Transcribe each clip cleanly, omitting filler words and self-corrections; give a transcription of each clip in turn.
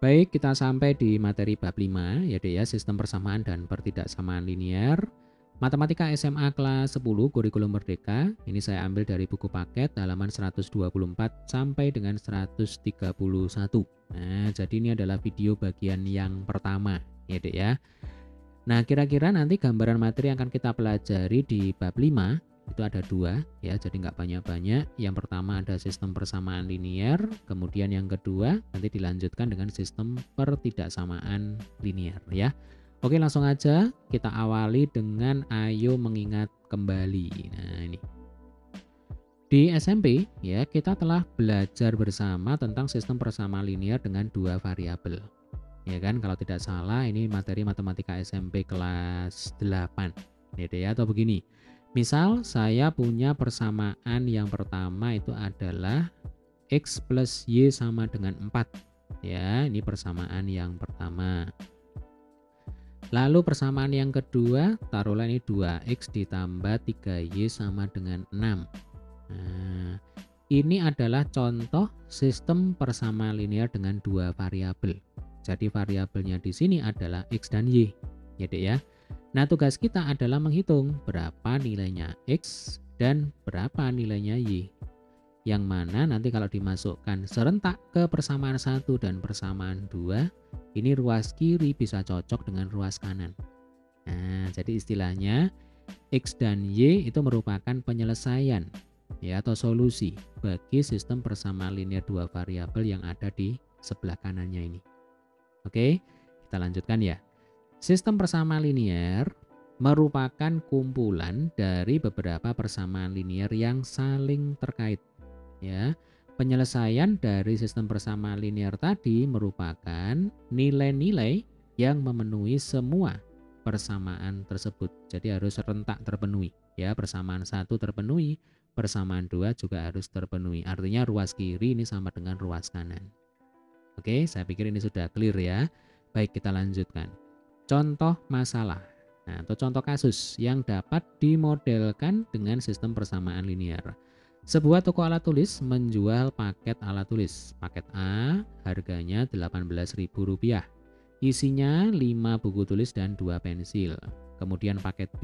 Baik, kita sampai di materi bab 5 ya Dek ya, sistem persamaan dan pertidaksamaan linear. Matematika SMA kelas 10 kurikulum merdeka. Ini saya ambil dari buku paket halaman 124 sampai dengan 131. Nah, jadi ini adalah video bagian yang pertama ya Dek ya. Nah, kira-kira nanti gambaran materi yang akan kita pelajari di bab 5 itu ada 2 ya, jadi nggak banyak-banyak. Yang pertama ada sistem persamaan linear, kemudian yang kedua nanti dilanjutkan dengan sistem pertidaksamaan linear ya. Oke, langsung aja kita awali dengan ayo mengingat kembali. Nah, ini. Di SMP ya, kita telah belajar bersama tentang sistem persamaan linear dengan 2 variabel. Ya kan, kalau tidak salah ini materi matematika SMP kelas 8. Ya, atau begini. Misal saya punya persamaan yang pertama itu adalah X plus Y sama dengan 4. Ya, ini persamaan yang pertama. Lalu persamaan yang kedua, taruhlah ini 2X ditambah 3Y sama dengan 6. Nah, ini adalah contoh sistem persamaan linear dengan 2 variabel. Jadi variabelnya di sini adalah X dan Y. Ya, Dek ya. Nah, tugas kita adalah menghitung berapa nilainya X dan berapa nilainya Y. Yang mana nanti kalau dimasukkan serentak ke persamaan 1 dan persamaan 2, ini ruas kiri bisa cocok dengan ruas kanan. Nah, jadi istilahnya X dan Y itu merupakan penyelesaian ya atau solusi bagi sistem persamaan linear 2 variabel yang ada di sebelah kanannya ini. Oke, kita lanjutkan ya. Sistem persamaan linear merupakan kumpulan dari beberapa persamaan linear yang saling terkait. Ya, penyelesaian dari sistem persamaan linear tadi merupakan nilai-nilai yang memenuhi semua persamaan tersebut. Jadi harus rentak terpenuhi. Ya, persamaan 1 terpenuhi, persamaan 2 juga harus terpenuhi. Artinya ruas kiri ini sama dengan ruas kanan. Oke, saya pikir ini sudah clear ya. Baik, kita lanjutkan. Contoh masalah atau contoh kasus yang dapat dimodelkan dengan sistem persamaan linear. Sebuah toko alat tulis menjual paket alat tulis. Paket A harganya Rp18.000. Isinya 5 buku tulis dan 2 pensil. Kemudian paket B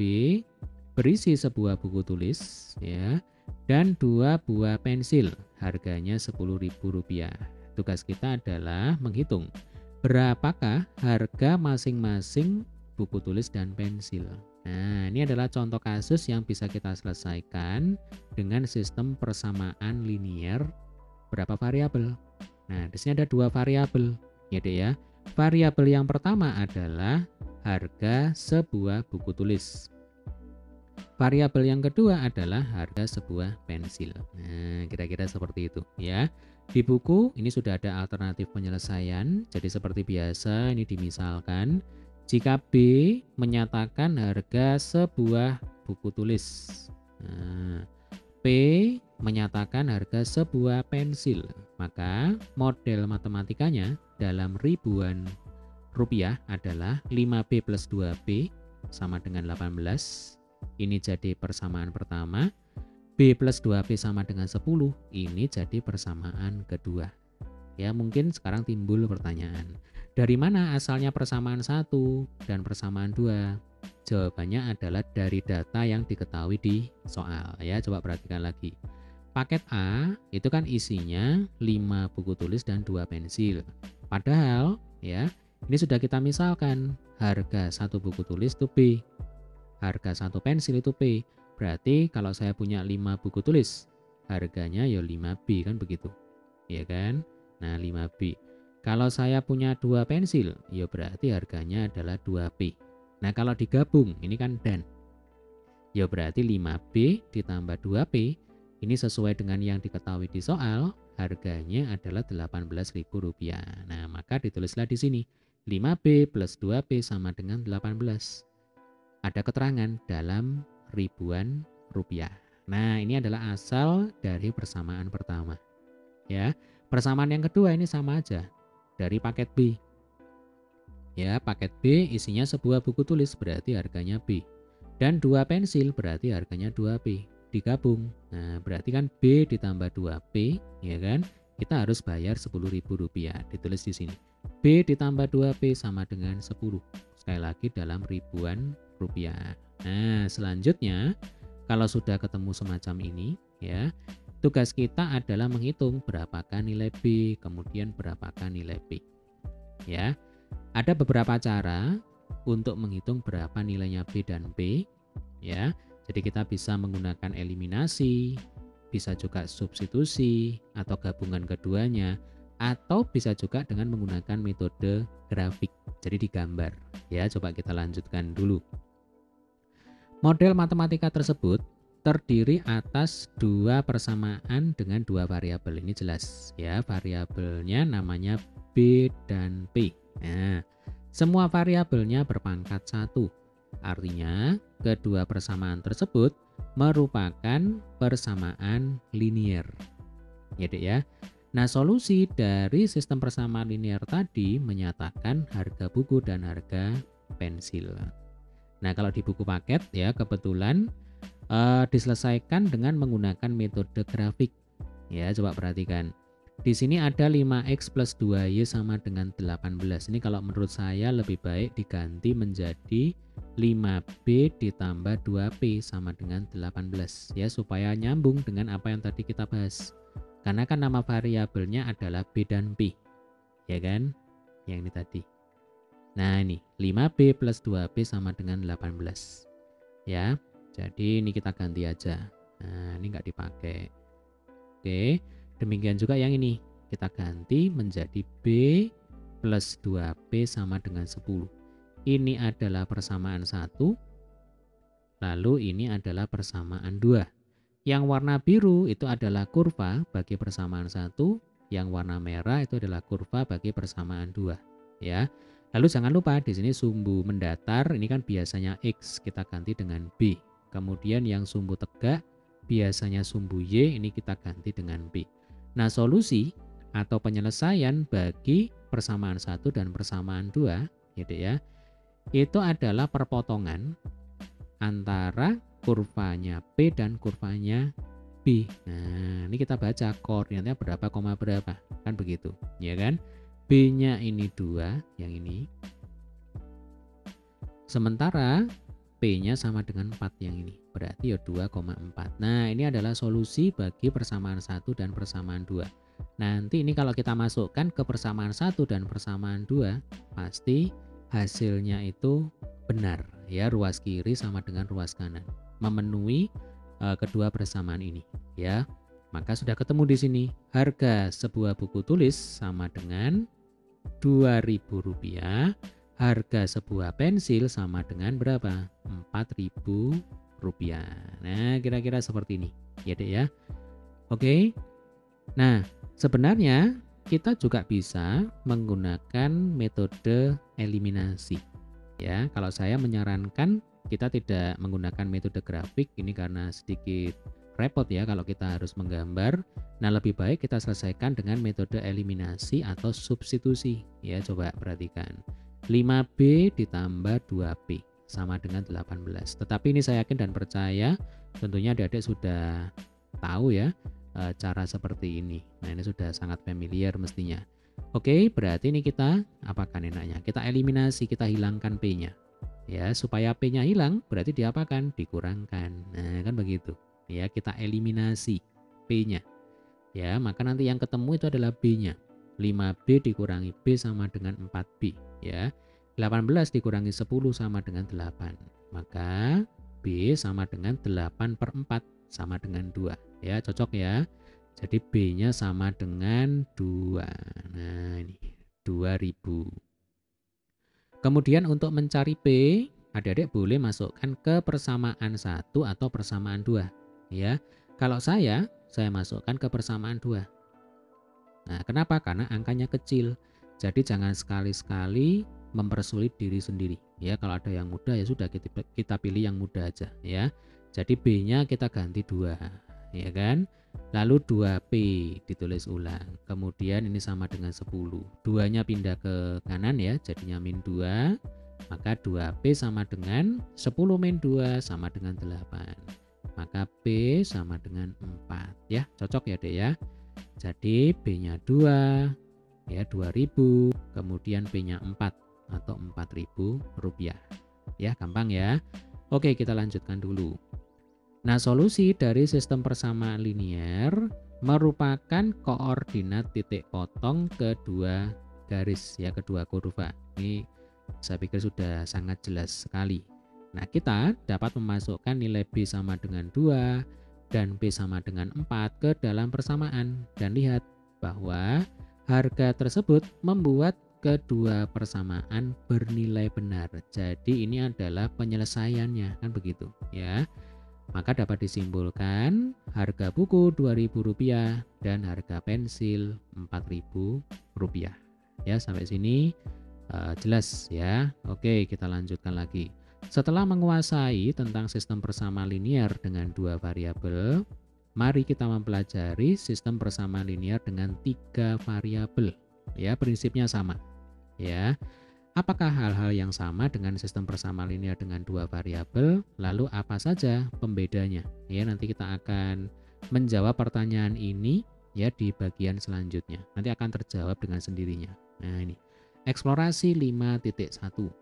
berisi sebuah buku tulis ya dan 2 buah pensil. Harganya Rp10.000. Tugas kita adalah menghitung berapakah harga masing-masing buku tulis dan pensil. Nah, ini adalah contoh kasus yang bisa kita selesaikan dengan sistem persamaan linear berapa variabel. Nah, di sini ada 2 variabel, ya Dek ya. Variabel yang pertama adalah harga sebuah buku tulis. Variabel yang kedua adalah harga sebuah pensil. Nah, kira-kira seperti itu ya. Di buku ini sudah ada alternatif penyelesaian. Jadi seperti biasa ini dimisalkan jika B menyatakan harga sebuah buku tulis. Nah, P menyatakan harga sebuah pensil. Maka model matematikanya dalam ribuan rupiah adalah 5B plus 2B sama dengan 18. Ini jadi persamaan pertama. B plus 2B sama dengan 10, ini jadi persamaan kedua. Ya, mungkin sekarang timbul pertanyaan. Dari mana asalnya persamaan 1 dan persamaan 2? Jawabannya adalah dari data yang diketahui di soal. Ya, coba perhatikan lagi. Paket A itu kan isinya 5 buku tulis dan 2 pensil. Padahal, ya, ini sudah kita misalkan harga 1 buku tulis itu B. Harga 1 pensil itu P. Berarti kalau saya punya 5 buku tulis, harganya ya 5B kan begitu. Ya kan? Nah, 5B. Kalau saya punya 2 pensil, ya berarti harganya adalah 2P. Nah, kalau digabung, ini kan dan. Ya berarti 5B ditambah 2P, ini sesuai dengan yang diketahui di soal, harganya adalah Rp18.000. Nah, maka ditulislah di sini, 5B plus 2P sama dengan 18. Ada keterangan dalam ribuan rupiah. Nah, ini adalah asal dari persamaan pertama. Ya, persamaan yang kedua ini sama aja dari paket B. Ya, paket B isinya sebuah buku tulis berarti harganya B. Dan 2 pensil berarti harganya 2P. Digabung. Nah, berarti kan B ditambah 2P, ya kan? Kita harus bayar Rp10.000. Ditulis di sini. B ditambah 2P sama dengan 10. Sekali lagi dalam ribuan rupiah. Nah, selanjutnya kalau sudah ketemu semacam ini ya, tugas kita adalah menghitung berapakah nilai B, kemudian berapakah nilai P. Ya. Ada beberapa cara untuk menghitung berapa nilainya B dan P ya. Jadi kita bisa menggunakan eliminasi, bisa juga substitusi atau gabungan keduanya, atau bisa juga dengan menggunakan metode grafik. Jadi digambar ya. Coba kita lanjutkan dulu. Model matematika tersebut terdiri atas dua persamaan dengan dua variabel. Ini jelas ya, variabelnya namanya B dan P. Nah, semua variabelnya berpangkat 1. Artinya, kedua persamaan tersebut merupakan persamaan linear. Ya, Dek ya. Nah, solusi dari sistem persamaan linear tadi menyatakan harga buku dan harga pensil. Nah, kalau di buku paket ya kebetulan diselesaikan dengan menggunakan metode grafik. Ya, coba perhatikan. Di sini ada 5x plus 2y sama dengan 18. Ini kalau menurut saya lebih baik diganti menjadi 5b ditambah 2p sama dengan 18 ya, supaya nyambung dengan apa yang tadi kita bahas. Karena kan nama variabelnya adalah b dan p. Ya kan? Yang ini tadi. Nah, ini 5b plus 2p sama dengan 18. Ya. Jadi ini kita ganti aja. Nah, ini nggak dipakai. Oke, demikian juga yang ini. Kita ganti menjadi B plus 2P sama dengan 10. Ini adalah persamaan 1. Lalu ini adalah persamaan 2. Yang warna biru itu adalah kurva bagi persamaan 1. Yang warna merah itu adalah kurva bagi persamaan 2. Ya. Lalu jangan lupa di sini sumbu mendatar ini kan biasanya X, kita ganti dengan B. Kemudian yang sumbu tegak biasanya sumbu Y, ini kita ganti dengan B. Nah, solusi atau penyelesaian bagi persamaan 1 dan persamaan 2 gitu ya, itu adalah perpotongan antara kurvanya P dan kurvanya B. Nah, ini kita baca koordinatnya berapa, koma berapa, kan begitu ya kan. B-nya ini 2, yang ini. Sementara P-nya sama dengan 4 yang ini. Berarti ya 2,4. Nah, ini adalah solusi bagi persamaan 1 dan persamaan 2. Nanti ini kalau kita masukkan ke persamaan 1 dan persamaan 2, pasti hasilnya itu benar. Ya, ruas kiri sama dengan ruas kanan. Memenuhi kedua persamaan ini. Ya, maka sudah ketemu di sini. Harga sebuah buku tulis sama dengan Rp2.000. Harga sebuah pensil sama dengan berapa? Rp4.000. Nah, kira-kira seperti ini. Ya, Dek ya. Oke. Nah, sebenarnya kita juga bisa menggunakan metode eliminasi. Ya, kalau saya menyarankan kita tidak menggunakan metode grafik ini karena sedikit repot ya kalau kita harus menggambar. Nah, lebih baik kita selesaikan dengan metode eliminasi atau substitusi. Ya, coba perhatikan. 5B ditambah 2P sama dengan 18. Tetapi ini saya yakin dan percaya tentunya adik-adik sudah tahu ya cara seperti ini. Nah, ini sudah sangat familiar mestinya. Oke, berarti ini kita apakan enaknya? Kita eliminasi, kita hilangkan P-nya. Ya, supaya P-nya hilang berarti diapakan? Dikurangkan. Nah, kan begitu. Ya, kita eliminasi P-nya. Ya, maka nanti yang ketemu itu adalah B-nya. 5B dikurangi B sama dengan 4B ya. 18 dikurangi 10 sama dengan 8. Maka B sama dengan 8/4 sama dengan 2 ya, cocok ya. Jadi B-nya sama dengan 2. Nah, ini 2.000. Kemudian untuk mencari P, adik-adik boleh masukkan ke persamaan 1 atau persamaan 2 ya. Kalau saya masukkan ke persamaan 2. Nah, kenapa? Karena angkanya kecil. Jadi jangan sekali-sekali mempersulit diri sendiri. Ya, kalau ada yang mudah ya sudah kita pilih yang mudah aja ya. Jadi B-nya kita ganti 2, ya kan? Lalu 2P ditulis ulang. Kemudian ini sama dengan 10. 2-nya pindah ke kanan ya, jadinya min 2. Maka 2P sama dengan 10 min 2 sama dengan 8. Maka P sama dengan 4 ya. Cocok ya, Dek ya. Jadi B-nya 2, ya 2.000, kemudian P-nya 4 atau Rp4.000. Ya, gampang ya. Oke, kita lanjutkan dulu. Nah, solusi dari sistem persamaan linear merupakan koordinat titik potong kedua garis, ya, kedua kurva. Ini saya pikir sudah sangat jelas sekali. Nah, kita dapat memasukkan nilai B sama dengan 2 dan P sama dengan 4 ke dalam persamaan. Dan lihat bahwa harga tersebut membuat kedua persamaan bernilai benar. Jadi ini adalah penyelesaiannya, kan begitu ya. Maka dapat disimpulkan harga buku Rp2.000 dan harga pensil Rp4.000. Ya, sampai sini jelas ya. Oke, kita lanjutkan lagi. Setelah menguasai tentang sistem persamaan linear dengan dua variabel, mari kita mempelajari sistem persamaan linear dengan 3 variabel. Ya, prinsipnya sama. Ya. Apakah hal-hal yang sama dengan sistem persamaan linear dengan 2 variabel? Lalu apa saja pembedanya? Ya, nanti kita akan menjawab pertanyaan ini ya di bagian selanjutnya. Nanti akan terjawab dengan sendirinya. Nah, ini. Eksplorasi 5.1.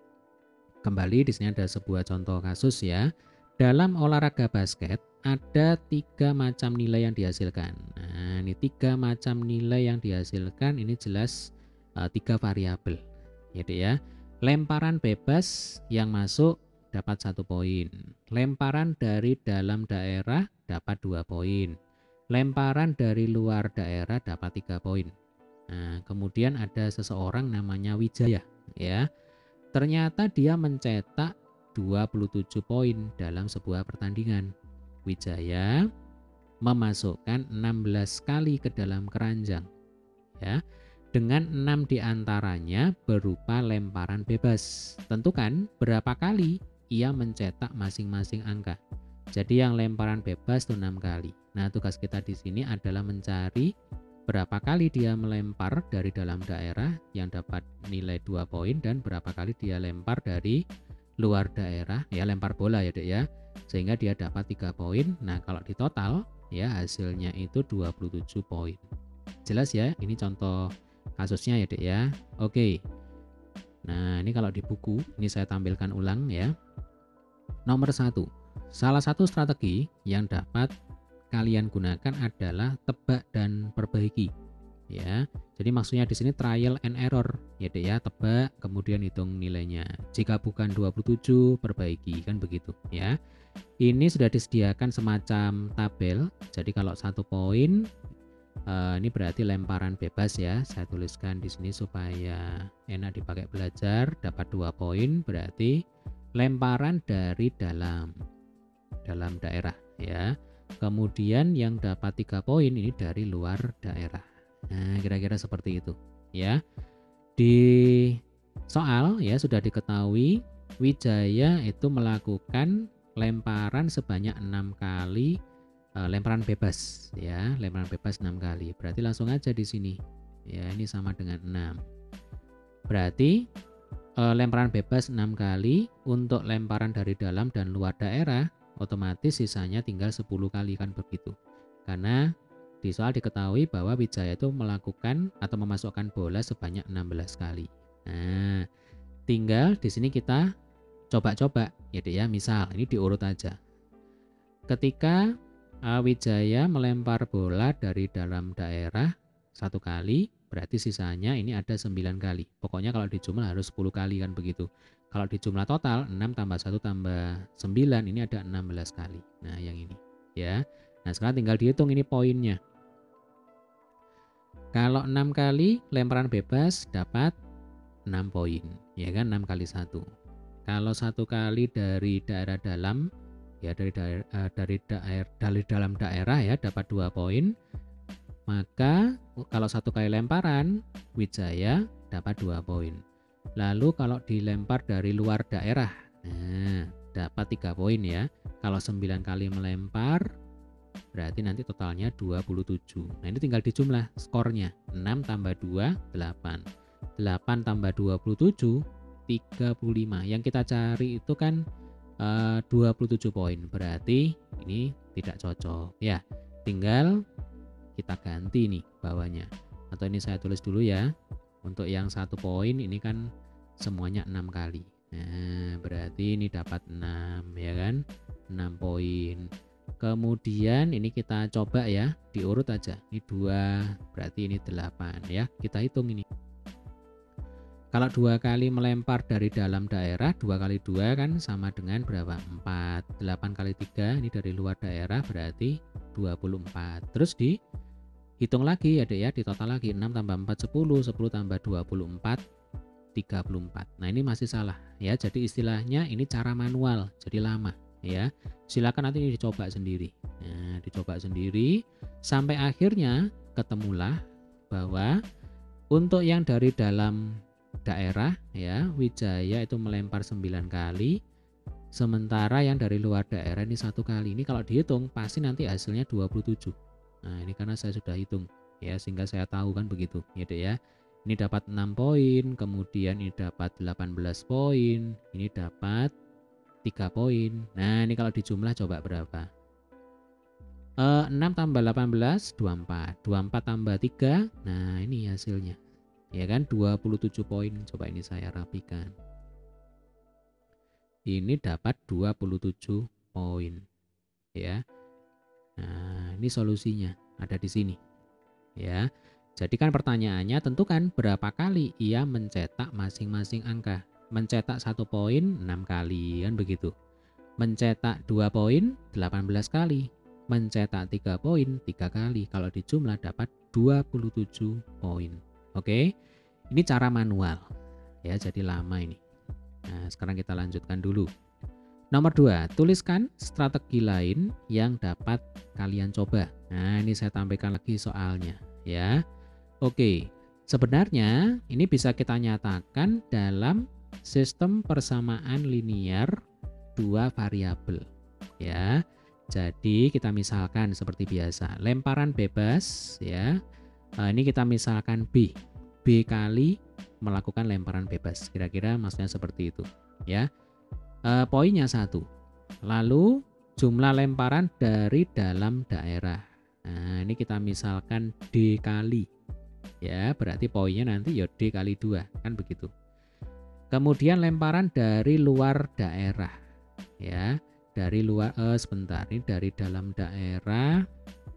Kembali di sini ada sebuah contoh kasus ya. Dalam olahraga basket ada 3 macam nilai yang dihasilkan. Nah, ini 3 macam nilai yang dihasilkan, ini jelas 3 variabel. Ya, lemparan bebas yang masuk dapat 1 poin, lemparan dari dalam daerah dapat 2 poin, lemparan dari luar daerah dapat 3 poin. Nah, kemudian ada seseorang namanya Wijaya ya. Ternyata dia mencetak 27 poin dalam sebuah pertandingan. Wijaya memasukkan 16 kali ke dalam keranjang ya. Dengan 6 diantaranya berupa lemparan bebas. Tentukan berapa kali ia mencetak masing-masing angka. Jadi yang lemparan bebas itu 6 kali. Nah, tugas kita di sini adalah mencari berapa kali dia melempar dari dalam daerah yang dapat nilai 2 poin dan berapa kali dia lempar dari luar daerah, ya lempar bola ya Dek ya. Sehingga dia dapat 3 poin. Nah, kalau di total ya hasilnya itu 27 poin. Jelas ya, ini contoh kasusnya ya Dek ya. Oke. Nah, ini kalau di buku ini saya tampilkan ulang ya. Nomor 1. Salah satu strategi yang dapat kalian gunakan adalah tebak dan perbaiki. Ya. Jadi maksudnya di sini trial and error ya Dek ya, tebak kemudian hitung nilainya. Jika bukan 27 perbaiki, kan begitu ya. Ini sudah disediakan semacam tabel. Jadi kalau 1 poin ini berarti lemparan bebas ya. Saya tuliskan di sini supaya enak dipakai belajar. Dapat 2 poin berarti lemparan dari dalam daerah ya. Kemudian yang dapat 3 poin ini dari luar daerah. Nah, kira-kira seperti itu ya. Di soal ya sudah diketahui Wijaya itu melakukan lemparan sebanyak 6 kali. Lemparan bebas ya, lemparan bebas 6 kali. Berarti langsung aja di sini. Ya, ini sama dengan 6. Berarti lemparan bebas 6 kali, untuk lemparan dari dalam dan luar daerah otomatis sisanya tinggal 10 kali, kan begitu. Karena di soal diketahui bahwa Wijaya itu melakukan atau memasukkan bola sebanyak 16 kali. Nah, tinggal di sini kita coba-coba ya Dek ya. Misal ini diurut aja. Ketika Wijaya melempar bola dari dalam daerah 1 kali, berarti sisanya ini ada 9 kali. Pokoknya kalau dijumlah harus 10 kali, kan begitu. Kalau dijumlah total 6 tambah 1 tambah 9 ini ada 16 kali. Nah, yang ini ya. Nah, sekarang tinggal dihitung ini poinnya. Kalau 6 kali lemparan bebas dapat 6 poin, ya kan, 6 kali 1. Kalau 1 kali dari daerah dalam ya, dari dalam daerah ya dapat 2 poin. Maka kalau 1 kali lemparan Wijaya dapat 2 poin. Lalu kalau dilempar dari luar daerah, nah dapat 3 poin ya. Kalau 9 kali melempar berarti nanti totalnya 27. Nah, ini tinggal dijumlah skornya. 6 tambah 2 8. 8 tambah 27 35. Yang kita cari itu kan 27 poin. Berarti ini tidak cocok ya. Tinggal kita ganti nih bawahnya. atau ini saya tulis dulu ya. Untuk yang 1 poin ini kan semuanya 6 kali. Nah, berarti ini dapat 6 ya kan? 6 poin. Kemudian ini kita coba ya, diurut aja. Ini 2, berarti ini 8 ya. Kita hitung ini. Kalau 2 kali melempar dari dalam daerah, 2 kali 2 kan sama dengan berapa? 4. 8 kali 3 ini dari luar daerah berarti 24. Terus dihitung lagi ya Dek ya, ditotal lagi 6 tambah 4 10, 10 tambah 24 34. Nah, ini masih salah ya. Jadi istilahnya ini cara manual, jadi lama ya. Silakan nanti ini dicoba sendiri. Nah, dicoba sendiri sampai akhirnya ketemulah bahwa untuk yang dari dalam daerah ya, Wijaya itu melempar 9 kali, sementara yang dari luar daerah ini 1 kali. Ini kalau dihitung pasti nanti hasilnya 27. Nah, ini karena saya sudah hitung ya, sehingga saya tahu kan begitu ya Dek ya. Ini dapat 6 poin, kemudian ini dapat 18 poin, ini dapat 3 poin. Nah, ini kalau dijumlah coba berapa? 6 tambah 18 24. 24 tambah 3. Nah, ini hasilnya. Ya kan 27 poin. Coba ini saya rapikan. Ini dapat 27 poin. Ya. Nah, ini solusinya ada di sini. Ya. Jadi kan pertanyaannya tentukan berapa kali ia mencetak masing-masing angka. Mencetak 1 poin 6 kali kan begitu. Mencetak 2 poin 18 kali. Mencetak 3 poin 3 kali. Kalau dijumlah dapat 27 poin. Oke. Ini cara manual. Ya, jadi lama ini. Nah, sekarang kita lanjutkan dulu. Nomor 2, tuliskan strategi lain yang dapat kalian coba. Nah, ini saya tampilkan lagi soalnya ya. Oke, sebenarnya ini bisa kita nyatakan dalam sistem persamaan linear 2 variabel ya. Jadi kita misalkan seperti biasa, lemparan bebas ya. Ini kita misalkan B kali melakukan lemparan bebas. Kira-kira maksudnya seperti itu ya. Poinnya 1. Lalu jumlah lemparan dari dalam daerah. Nah, ini kita misalkan D kali. Ya, berarti poinnya nanti ya D kali 2, kan begitu. Kemudian lemparan dari luar daerah. Ya, dari luar sebentar, ini dari dalam daerah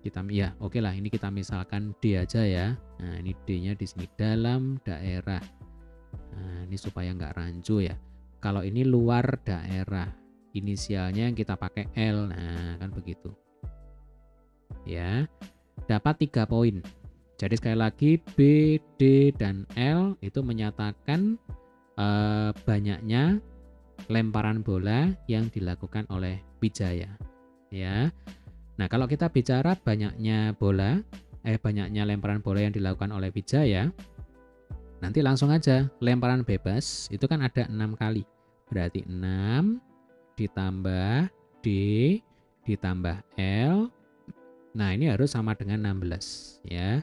kita ya, oke lah, ini kita misalkan D aja ya. Nah, ini D-nya di sini dalam daerah. Nah, ini supaya nggak rancu ya. Kalau ini luar daerah, inisialnya yang kita pakai L. Nah, kan begitu. Ya. Dapat 3 poin. Jadi sekali lagi B, D, dan L itu menyatakan banyaknya lemparan bola yang dilakukan oleh Wijaya. Ya. Nah, kalau kita bicara banyaknya lemparan bola yang dilakukan oleh Wijaya, nanti langsung aja lemparan bebas itu kan ada 6 kali. Berarti 6 ditambah D ditambah L. Nah, ini harus sama dengan 16 ya.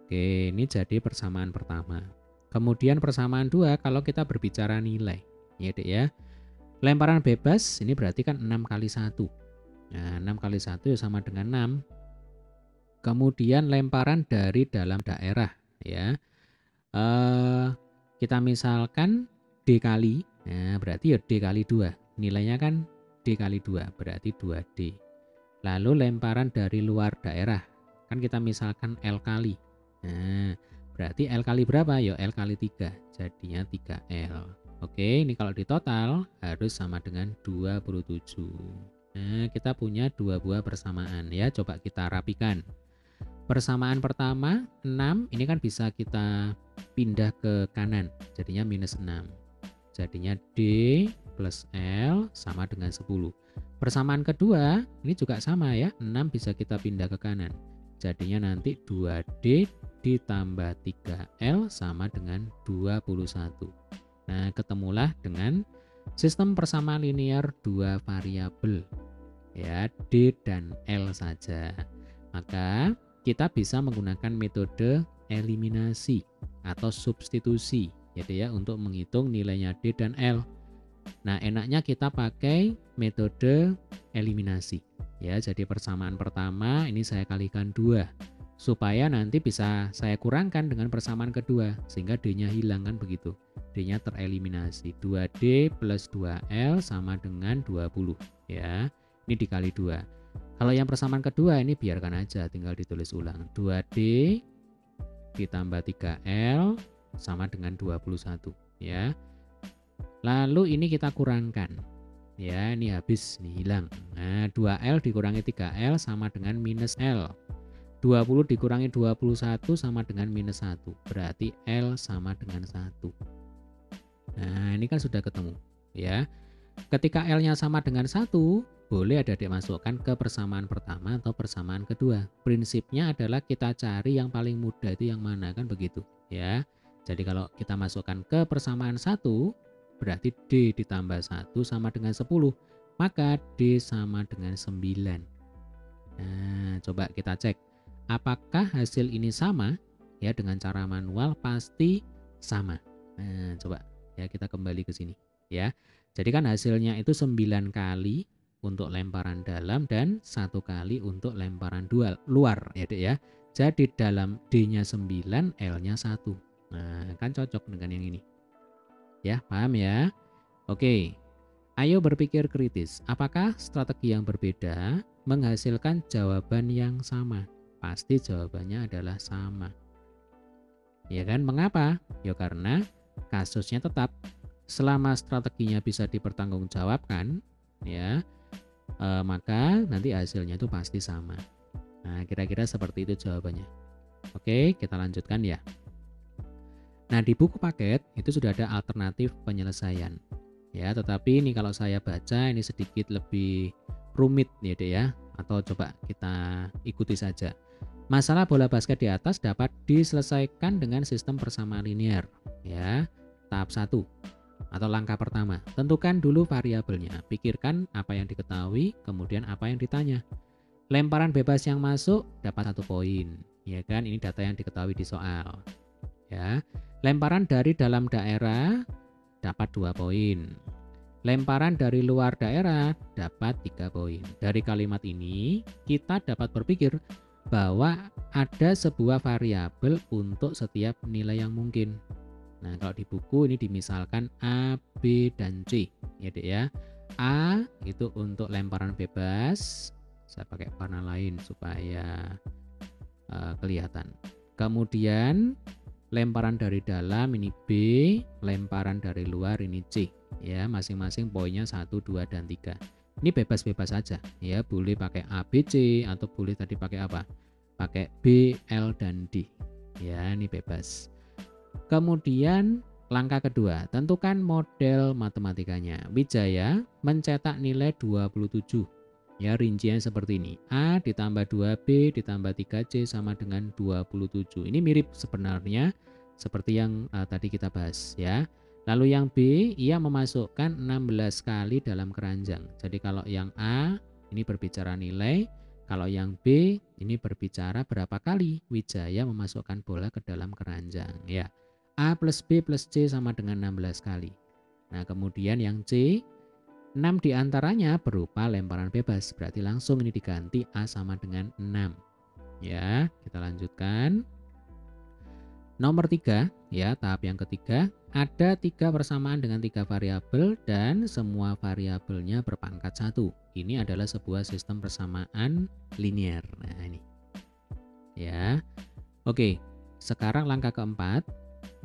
Oke, ini jadi persamaan pertama. Kemudian persamaan 2 kalau kita berbicara nilai. Ya, Dek ya. Lemparan bebas ini berarti kan 6 kali 1. Nah, 6 kali 1 ya sama dengan 6. Kemudian lemparan dari dalam daerah ya. Kita misalkan D kali. Nah, berarti ya D kali 2. Nilainya kan D kali 2, berarti 2D. Lalu lemparan dari luar daerah. Kan kita misalkan L kali. Nah, berarti L kali berapa? Ya L kali 3. Jadinya 3L. Oke, ini kalau ditotal harus sama dengan 27. Nah, kita punya 2 buah persamaan ya. Coba kita rapikan. Persamaan pertama 6, ini kan bisa kita pindah ke kanan. Jadinya minus 6. Jadinya D plus L sama dengan 10. Persamaan kedua ini juga sama ya. 6 bisa kita pindah ke kanan. Jadinya nanti 2D ditambah 3L sama dengan 21. Nah, ketemulah dengan sistem persamaan linear 2 variabel. Ya, D dan L saja. Maka kita bisa menggunakan metode eliminasi atau substitusi ya untuk menghitung nilainya D dan L. Nah, enaknya kita pakai metode eliminasi. Ya, jadi persamaan pertama ini saya kalikan 2. supaya nanti bisa saya kurangkan dengan persamaan kedua sehingga D-nya hilang kan begitu. D-nya tereliminasi. 2D plus 2L sama dengan 20 ya. Ini dikali 2. Kalau yang persamaan kedua ini biarkan aja, tinggal ditulis ulang. 2D ditambah 3L sama dengan 21 ya. Lalu ini kita kurangkan. Ya, ini habis, ini hilang. Nah, 2L dikurangi 3L sama dengan minus L. 20 dikurangi 21 sama dengan minus 1. Berarti L sama dengan 1. Nah, ini kan sudah ketemu ya. Ketika L-nya sama dengan 1, boleh adik-adik masukkan ke persamaan pertama atau persamaan kedua. Prinsipnya adalah kita cari yang paling mudah itu yang mana, kan begitu ya. Jadi kalau kita masukkan ke persamaan 1, berarti D ditambah 1 sama dengan 10. Maka D sama dengan 9. Nah, coba kita cek. Apakah hasil ini sama? Ya, dengan cara manual pasti sama. Nah, coba ya kita kembali ke sini ya. Jadi kan hasilnya itu 9 kali untuk lemparan dalam dan 1 kali untuk lemparan luar ya Dek ya. Jadi dalam D-nya 9, L-nya 1. Nah, kan cocok dengan yang ini. Ya, paham ya? Oke. Ayo berpikir kritis. Apakah strategi yang berbeda menghasilkan jawaban yang sama? Pasti jawabannya adalah sama. Ya kan? Mengapa? Ya karena kasusnya tetap selama strateginya bisa dipertanggungjawabkan ya, maka nanti hasilnya itu pasti sama. Nah, kira-kira seperti itu jawabannya. Oke, kita lanjutkan ya. Nah, di buku paket itu sudah ada alternatif penyelesaian. Ya, tetapi ini kalau saya baca ini sedikit lebih rumit ya Dek ya, atau coba kita ikuti saja. Masalah bola basket di atas dapat diselesaikan dengan sistem persamaan linear ya. Tahap 1 atau langkah pertama, tentukan dulu variabelnya. Pikirkan apa yang diketahui, kemudian apa yang ditanya. Lemparan bebas yang masuk dapat 1 poin, ya kan? Ini data yang diketahui di soal. Ya. Lemparan dari dalam daerah dapat 2 poin. Lemparan dari luar daerah dapat 3 poin. Dari kalimat ini kita dapat berpikir bahwa ada sebuah variabel untuk setiap nilai yang mungkin. Nah, kalau di buku ini dimisalkan A, B, dan C ya Dek ya. A itu untuk lemparan bebas. Saya pakai warna lain supaya kelihatan. Kemudian lemparan dari dalam ini B, lemparan dari luar ini C ya, masing-masing poinnya 1, 2, dan 3. Ini bebas-bebas saja ya, boleh pakai A, B, C atau boleh tadi pakai apa? Pakai B, L, dan D. Ya, ini bebas. Kemudian langkah kedua, tentukan model matematikanya. Wijaya mencetak nilai 27. Ya, rincian seperti ini. A ditambah 2B ditambah 3C sama dengan 27. Ini mirip sebenarnya seperti yang tadi kita bahas ya. Lalu yang B, ia memasukkan 16 kali dalam keranjang. Jadi kalau yang A ini berbicara nilai, kalau yang B ini berbicara berapa kali Wijaya memasukkan bola ke dalam keranjang ya. A plus B plus C sama dengan 16 kali. Nah, kemudian yang C, 6 diantaranya berupa lemparan bebas. Berarti langsung ini diganti A sama dengan 6. Ya, kita lanjutkan. Nomor 3, ya, tahap yang ketiga. Ada 3 persamaan dengan 3 variabel dan semua variabelnya berpangkat 1. Ini adalah sebuah sistem persamaan linear. Nah, ini. Ya. Oke, sekarang langkah keempat.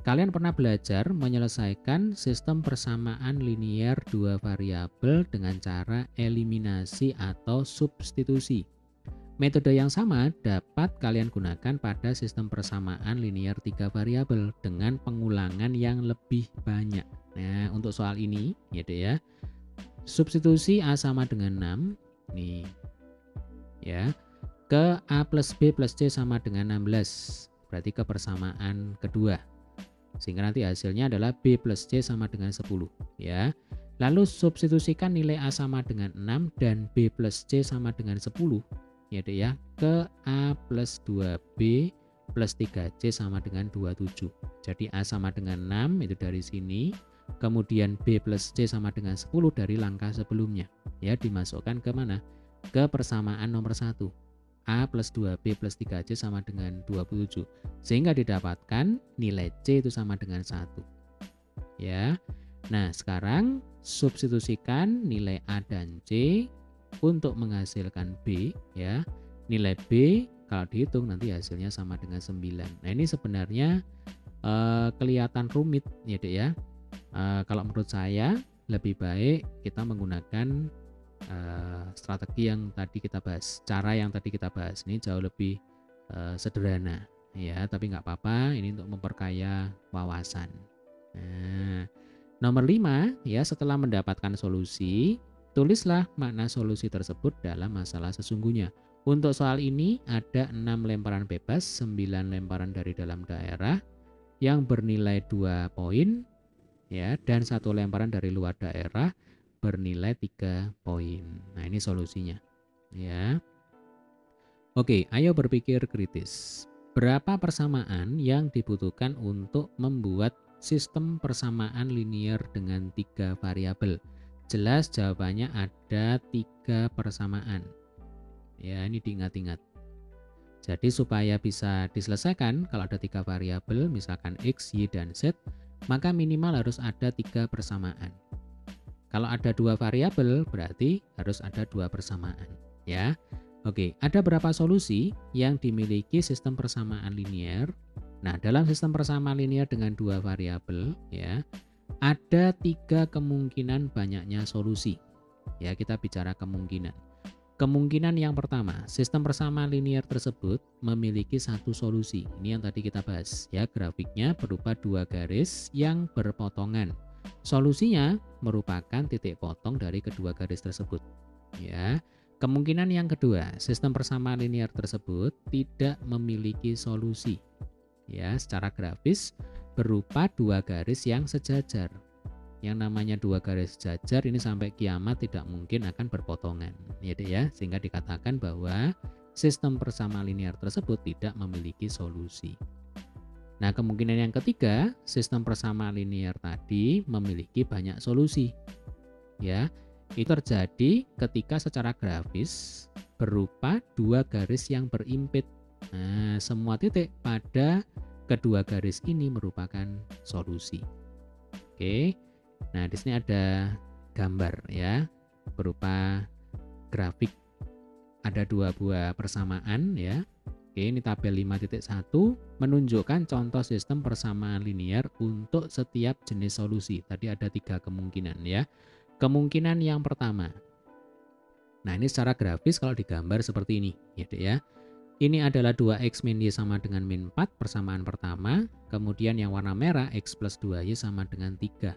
Kalian pernah belajar menyelesaikan sistem persamaan linear 2 variabel dengan cara eliminasi atau substitusi. Metode yang sama dapat kalian gunakan pada sistem persamaan linear 3 variabel dengan pengulangan yang lebih banyak. Nah, untuk soal ini ya Dek ya. Substitusi A sama dengan 6 nih. Ya. Ke A plus B plus C sama dengan 16. Berarti ke persamaan kedua. Sehingga nanti hasilnya adalah B plus C sama dengan 10 ya. Lalu substitusikan nilai A sama dengan 6 dan B plus C sama dengan 10 ya Dek ya, ke A plus 2B plus 3C sama dengan 27. Jadi A sama dengan 6 itu dari sini, kemudian B plus C sama dengan 10 dari langkah sebelumnya ya, dimasukkan ke mana? Ke persamaan nomor 1. A plus 2B plus 3C sama dengan 27. Sehingga didapatkan nilai C itu sama dengan 1. Ya. Nah, sekarang substitusikan nilai A dan C untuk menghasilkan B, ya. Nilai B kalau dihitung nanti hasilnya sama dengan 9. Nah, ini sebenarnya kelihatan rumit ya, Dek ya. Kalau menurut saya lebih baik kita menggunakan strategi yang tadi kita bahas, cara yang tadi kita bahas. Ini jauh lebih sederhana ya, tapi nggak apa-apa, ini untuk memperkaya wawasan. Nah, nomor 5 ya, setelah mendapatkan solusi, tulislah makna solusi tersebut dalam masalah sesungguhnya. Untuk soal ini ada 6 lemparan bebas, 9 lemparan dari dalam daerah yang bernilai 2 poin ya, dan 1 lemparan dari luar daerah bernilai 3 poin. Nah, ini solusinya ya. Oke, ayo berpikir kritis. Berapa persamaan yang dibutuhkan untuk membuat sistem persamaan linear dengan 3 variabel? Jelas jawabannya ada 3 persamaan. Ya, ini diingat-ingat. Jadi supaya bisa diselesaikan, kalau ada 3 variabel, misalkan X, Y, dan Z, maka minimal harus ada 3 persamaan. Kalau ada 2 variabel, berarti harus ada 2 persamaan. Ya. Oke, ada berapa solusi yang dimiliki sistem persamaan linear? Nah, dalam sistem persamaan linear dengan 2 variabel, ya, ada 3 kemungkinan banyaknya solusi. Ya, kita bicara kemungkinan. Kemungkinan yang pertama, sistem persamaan linear tersebut memiliki satu solusi. Ini yang tadi kita bahas, ya, grafiknya berupa 2 garis yang berpotongan. Solusinya merupakan titik potong dari kedua garis tersebut. Ya. Kemungkinan yang kedua, sistem persamaan linear tersebut tidak memiliki solusi. Ya, secara grafis berupa 2 garis yang sejajar. Yang namanya 2 garis sejajar ini sampai kiamat tidak mungkin akan berpotongan. Ya, sehingga dikatakan bahwa sistem persamaan linear tersebut tidak memiliki solusi. Nah, kemungkinan yang ketiga, sistem persamaan linear tadi memiliki banyak solusi. Ya, itu terjadi ketika secara grafis berupa 2 garis yang berimpit. Nah, semua titik pada kedua garis ini merupakan solusi. Oke. Nah, di sini ada gambar ya, berupa grafik. Ada 2 buah persamaan ya. Oke, ini tabel 5.1 menunjukkan contoh sistem persamaan linear untuk setiap jenis solusi. Tadi ada 3 kemungkinan ya. Kemungkinan yang pertama. Nah, ini secara grafis kalau digambar seperti ini ya, Dek ya. Ini adalah 2x min y sama dengan min 4, persamaan pertama. Kemudian yang warna merah x plus 2y sama dengan 3.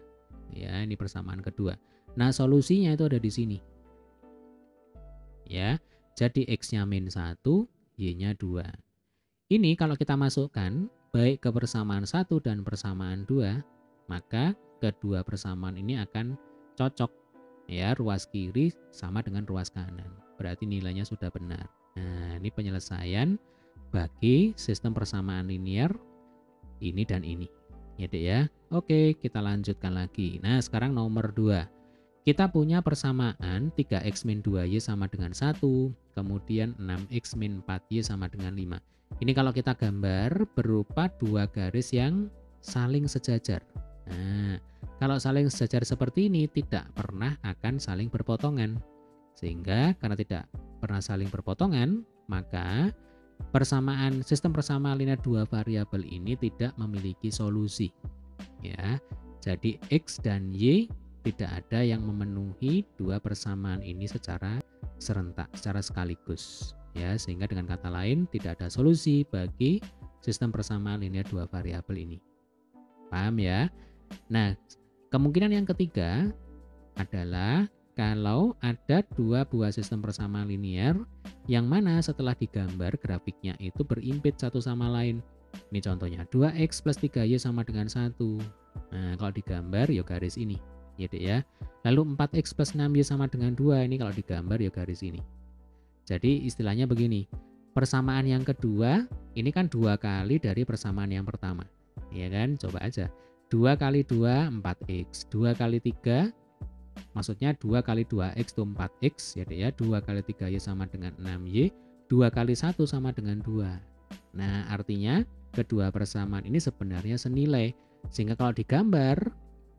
Ya, ini persamaan kedua. Nah, solusinya itu ada di sini. Ya, jadi x-nya min 1, y-nya 2. Ini kalau kita masukkan baik ke persamaan 1 dan persamaan 2, maka kedua persamaan ini akan cocok. Ya, ruas kiri sama dengan ruas kanan. Berarti nilainya sudah benar. Nah, ini penyelesaian bagi sistem persamaan linear ini dan ini. Ya, Dek ya. Oke, kita lanjutkan lagi. Nah, sekarang nomor 2. Kita punya persamaan 3x min 2y sama dengan 1, kemudian 6x min 4y sama dengan 5. Ini kalau kita gambar berupa 2 garis yang saling sejajar. Nah, kalau saling sejajar seperti ini tidak pernah akan saling berpotongan. Sehingga karena tidak pernah saling berpotongan, maka sistem persamaan linear 2 variabel ini tidak memiliki solusi. Ya. Jadi x dan y tidak ada yang memenuhi 2 persamaan ini secara serentak, secara sekaligus. Ya, sehingga dengan kata lain tidak ada solusi bagi sistem persamaan linear 2 variabel ini. Paham ya? Nah, kemungkinan yang ketiga adalah kalau ada 2 buah sistem persamaan linear yang mana setelah digambar grafiknya itu berimpit satu sama lain. Ini contohnya 2x plus 3y sama dengan 1. Nah, kalau digambar ya garis ini. Ya, Dek ya. Lalu 4x plus 6y sama dengan 2. Ini kalau digambar ya garis ini. Jadi istilahnya begini. Persamaan yang kedua ini kan 2 kali dari persamaan yang pertama. Ya kan? Coba aja. 2 kali 2 4x. 2 kali 3 maksudnya 2 kali 2x itu 4x ya, Dek ya. 2 kali 3y sama dengan 6y. 2 kali 1 sama dengan 2. Nah, artinya kedua persamaan ini sebenarnya senilai. Sehingga kalau digambar,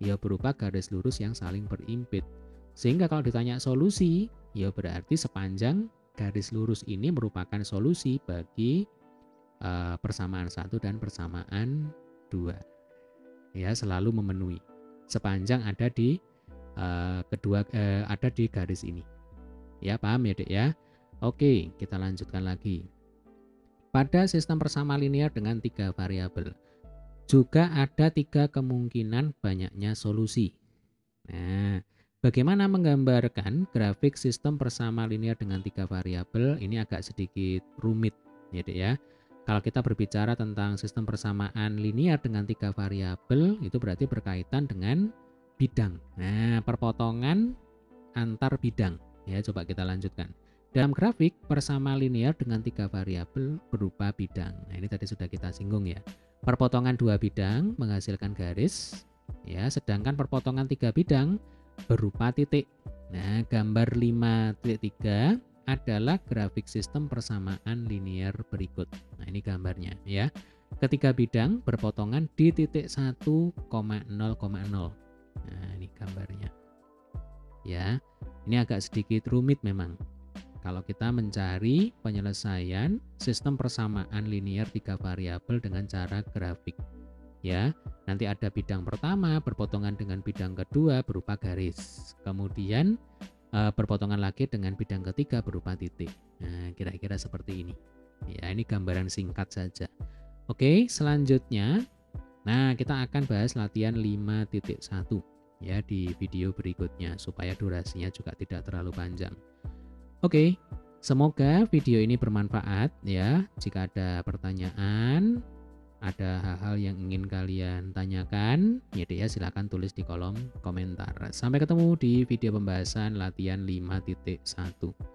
ya berupa garis lurus yang saling berimpit. Sehingga kalau ditanya solusi, ya berarti sepanjang garis lurus ini merupakan solusi bagi persamaan 1 dan persamaan 2. Ya, selalu memenuhi. Sepanjang ada di ada di garis ini. Ya, paham ya, Dek ya? Oke, kita lanjutkan lagi. Pada sistem persamaan linear dengan 3 variabel, juga ada 3 kemungkinan banyaknya solusi. Nah, bagaimana menggambarkan grafik sistem persamaan linear dengan 3 variabel? Ini agak sedikit rumit, ya, Dek ya. Kalau kita berbicara tentang sistem persamaan linear dengan 3 variabel, itu berarti berkaitan dengan bidang. Nah, perpotongan antar bidang. Ya, coba kita lanjutkan. Dalam grafik persamaan linear dengan 3 variabel berupa bidang. Nah, ini tadi sudah kita singgung ya. Perpotongan 2 bidang menghasilkan garis, ya, sedangkan perpotongan 3 bidang berupa titik. Nah, gambar 5.3 adalah grafik sistem persamaan linear berikut. Nah, ini gambarnya ya. Ketiga bidang berpotongan di titik 1,0,0. Nah, ini gambarnya. Ya, ini agak sedikit rumit memang. Kalau kita mencari penyelesaian sistem persamaan linear 3 variabel dengan cara grafik. Ya, nanti ada bidang pertama berpotongan dengan bidang kedua berupa garis. Kemudian berpotongan lagi dengan bidang ketiga berupa titik. Nah, kira-kira seperti ini. Ya, ini gambaran singkat saja. Oke, selanjutnya, nah kita akan bahas latihan 5.1 ya di video berikutnya supaya durasinya juga tidak terlalu panjang. Oke, semoga video ini bermanfaat ya. Jika ada pertanyaan, ada hal-hal yang ingin kalian tanyakan, ya deh ya, silakan tulis di kolom komentar. Sampai ketemu di video pembahasan latihan 5.1.